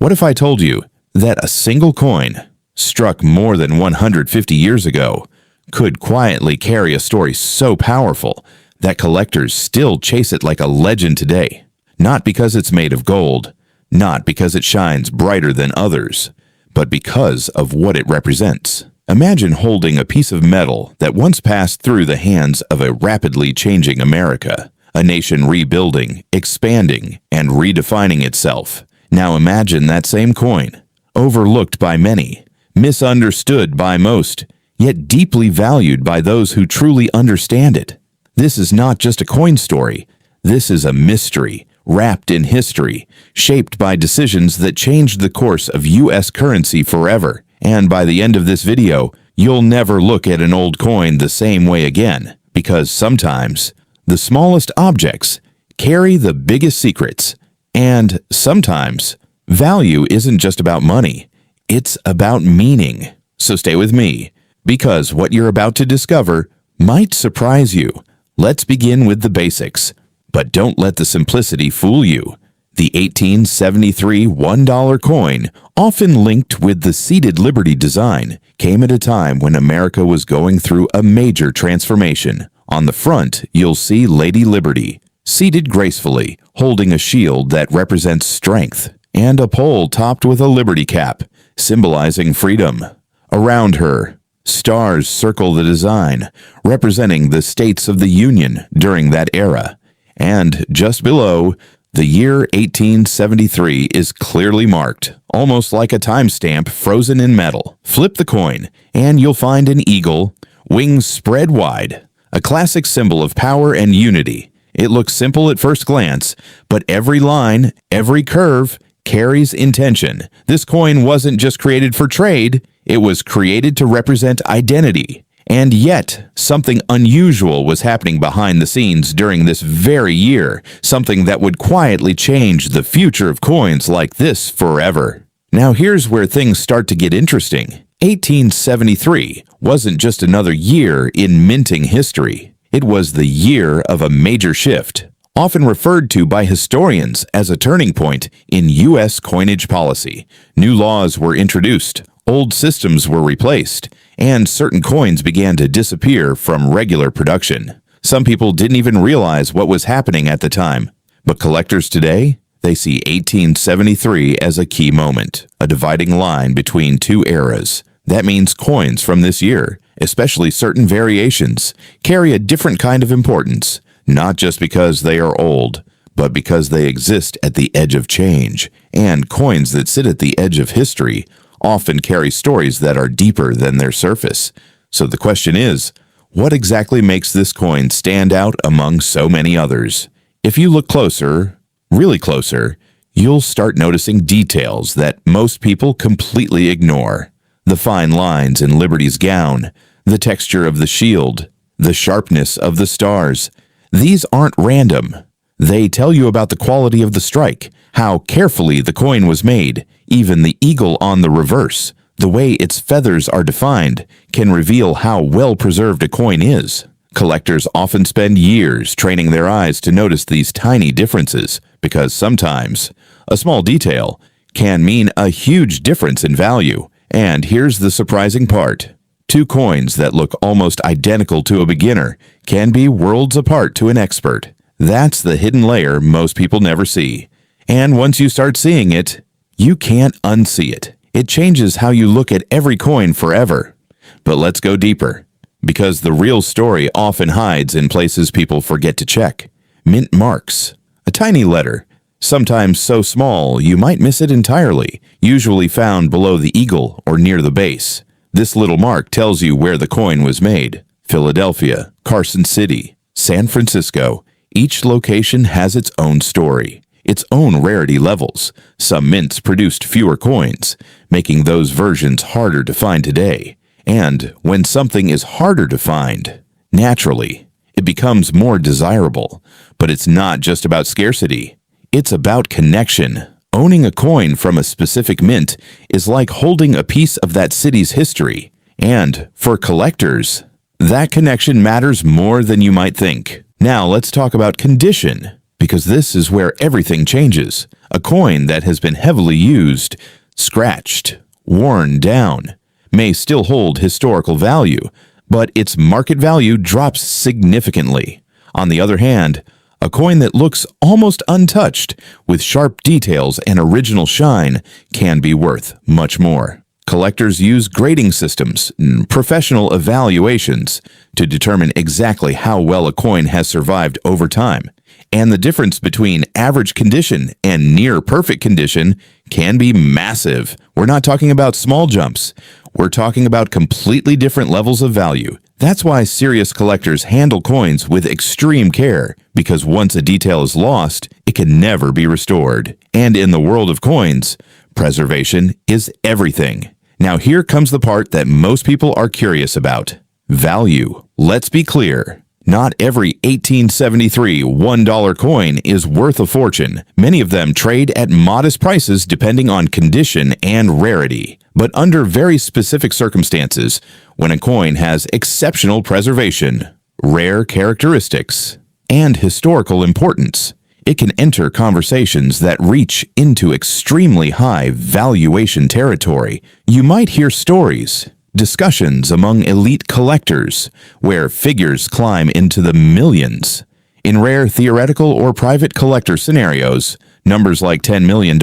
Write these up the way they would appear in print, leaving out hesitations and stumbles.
What if I told you that a single coin, struck more than 150 years ago, could quietly carry a story so powerful that collectors still chase it like a legend today? Not because it's made of gold, not because it shines brighter than others, but because of what it represents. Imagine holding a piece of metal that once passed through the hands of a rapidly changing America, a nation rebuilding, expanding, and redefining itself. Now imagine that same coin, overlooked by many, misunderstood by most, yet deeply valued by those who truly understand it. This is not just a coin story. This is a mystery, wrapped in history, shaped by decisions that changed the course of U.S. currency forever. And by the end of this video, you'll never look at an old coin the same way again, because sometimes the smallest objects carry the biggest secrets. And sometimes, value isn't just about money, it's about meaning. So stay with me, because what you're about to discover might surprise you. Let's begin with the basics, but don't let the simplicity fool you. The 1873 $1 coin, often linked with the seated Liberty design, came at a time when America was going through a major transformation. On the front, you'll see Lady Liberty, seated gracefully, holding a shield that represents strength, and a pole topped with a liberty cap, symbolizing freedom. Around her, stars circle the design, representing the states of the Union during that era. And just below, the year 1873 is clearly marked, almost like a timestamp frozen in metal. Flip the coin, and you'll find an eagle, wings spread wide, a classic symbol of power and unity. It looks simple at first glance, but every line, every curve, carries intention. This coin wasn't just created for trade, it was created to represent identity. And yet, something unusual was happening behind the scenes during this very year, something that would quietly change the future of coins like this forever. Now here's where things start to get interesting. 1873 wasn't just another year in minting history. It was the year of a major shift, often referred to by historians as a turning point in U.S. coinage policy. New laws were introduced, old systems were replaced, and certain coins began to disappear from regular production. Some people didn't even realize what was happening at the time, but collectors today, they see 1873 as a key moment, a dividing line between two eras. That means coins from this year, especially certain variations, carry a different kind of importance, not just because they are old, but because they exist at the edge of change, and coins that sit at the edge of history often carry stories that are deeper than their surface. So the question is, what exactly makes this coin stand out among so many others? If you look closer, really closer, you'll start noticing details that most people completely ignore. The fine lines in Liberty's gown, the texture of the shield, the sharpness of the stars. These aren't random. They tell you about the quality of the strike, how carefully the coin was made. Even the eagle on the reverse, the way its feathers are defined, can reveal how well preserved a coin is. Collectors often spend years training their eyes to notice these tiny differences, because sometimes a small detail can mean a huge difference in value. And here's the surprising part. Two coins that look almost identical to a beginner can be worlds apart to an expert. That's the hidden layer most people never see. And once you start seeing it, you can't unsee it. It changes how you look at every coin forever. But let's go deeper, because the real story often hides in places people forget to check. Mint marks. A tiny letter, sometimes so small you might miss it entirely, usually found below the eagle or near the base. This little mark tells you where the coin was made. Philadelphia, Carson City, San Francisco. Each location has its own story, its own rarity levels. Some mints produced fewer coins, making those versions harder to find today. And when something is harder to find, naturally, it becomes more desirable. But it's not just about scarcity. It's about connection. Owning a coin from a specific mint is like holding a piece of that city's history. And for collectors, that connection matters more than you might think. Now let's talk about condition, because this is where everything changes. A coin that has been heavily used, scratched, worn down, may still hold historical value, but its market value drops significantly. On the other hand, a coin that looks almost untouched, with sharp details and original shine, can be worth much more. Collectors use grading systems, professional evaluations, to determine exactly how well a coin has survived over time. And the difference between average condition and near perfect condition can be massive. We're not talking about small jumps. We're talking about completely different levels of value. That's why serious collectors handle coins with extreme care, because once a detail is lost, it can never be restored. And in the world of coins, preservation is everything. Now here comes the part that most people are curious about. Value. Let's be clear. Not every 1873 $1 coin is worth a fortune. Many of them trade at modest prices depending on condition and rarity. But under very specific circumstances, when a coin has exceptional preservation, rare characteristics, and historical importance, it can enter conversations that reach into extremely high valuation territory. You might hear stories, discussions among elite collectors, where figures climb into the millions. In rare theoretical or private collector scenarios, numbers like $10 million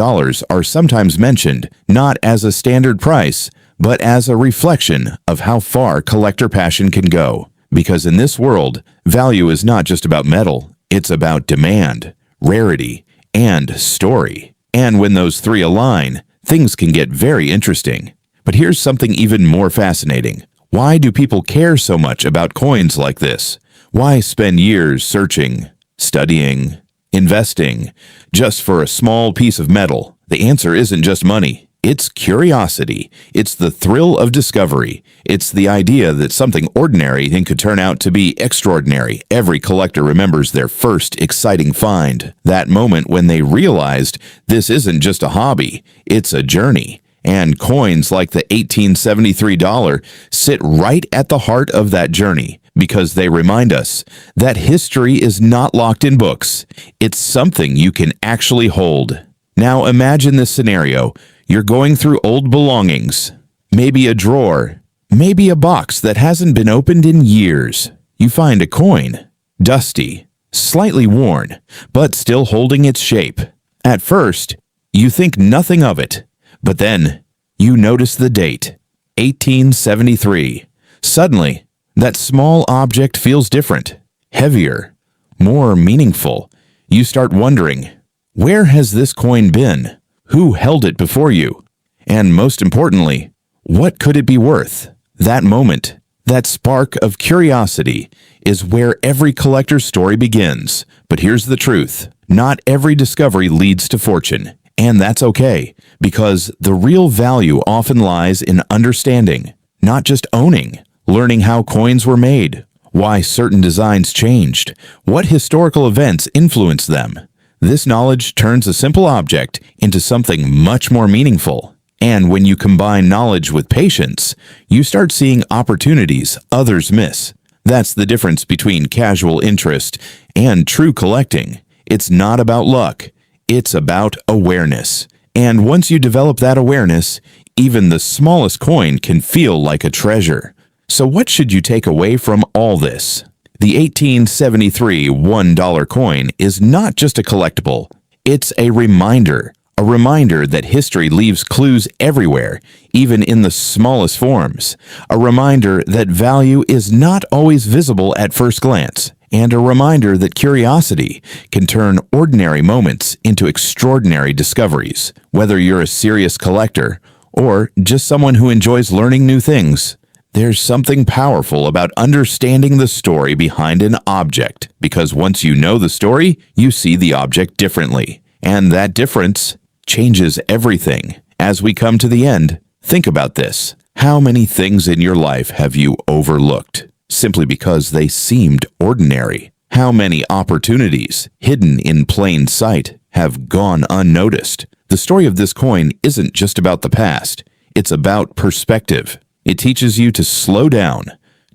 are sometimes mentioned, not as a standard price, but as a reflection of how far collector passion can go. Because in this world, value is not just about metal, it's about demand, rarity, and story. And when those three align, things can get very interesting. But here's something even more fascinating. Why do people care so much about coins like this? Why spend years searching, studying, investing, just for a small piece of metal? The answer isn't just money. It's curiosity. It's the thrill of discovery. It's the idea that something ordinary could turn out to be extraordinary. Every collector remembers their first exciting find. That moment when they realized this isn't just a hobby, it's a journey. And coins like the $1873 sit right at the heart of that journey, because they remind us that history is not locked in books. It's something you can actually hold. Now imagine this scenario. You're going through old belongings, maybe a drawer, maybe a box that hasn't been opened in years. You find a coin, dusty, slightly worn, but still holding its shape. At first, you think nothing of it, but then you notice the date, 1873. Suddenly, that small object feels different, heavier, more meaningful. You start wondering, where has this coin been? Who held it before you? And most importantly, what could it be worth? That moment, that spark of curiosity, is where every collector's story begins. But here's the truth. Not every discovery leads to fortune. And that's okay, because the real value often lies in understanding, not just owning. Learning how coins were made, why certain designs changed, what historical events influenced them. This knowledge turns a simple object into something much more meaningful. And when you combine knowledge with patience, you start seeing opportunities others miss. That's the difference between casual interest and true collecting. It's not about luck. It's about awareness. And once you develop that awareness, even the smallest coin can feel like a treasure. So what should you take away from all this? The 1873 $1 coin is not just a collectible. It's a reminder that history leaves clues everywhere, even in the smallest forms. A reminder that value is not always visible at first glance. And a reminder that curiosity can turn ordinary moments into extraordinary discoveries. Whether you're a serious collector or just someone who enjoys learning new things, there's something powerful about understanding the story behind an object, because once you know the story, you see the object differently. And that difference changes everything. As we come to the end, think about this. How many things in your life have you overlooked simply because they seemed ordinary? How many opportunities, hidden in plain sight, have gone unnoticed? The story of this coin isn't just about the past. It's about perspective. It teaches you to slow down,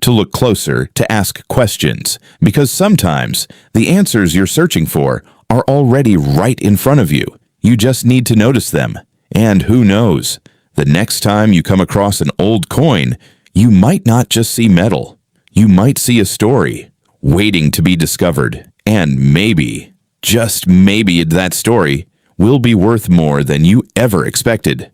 to look closer, to ask questions, because sometimes the answers you're searching for are already right in front of you. You just need to notice them. And who knows, the next time you come across an old coin, you might not just see metal. You might see a story waiting to be discovered. And maybe, just maybe that story will be worth more than you ever expected.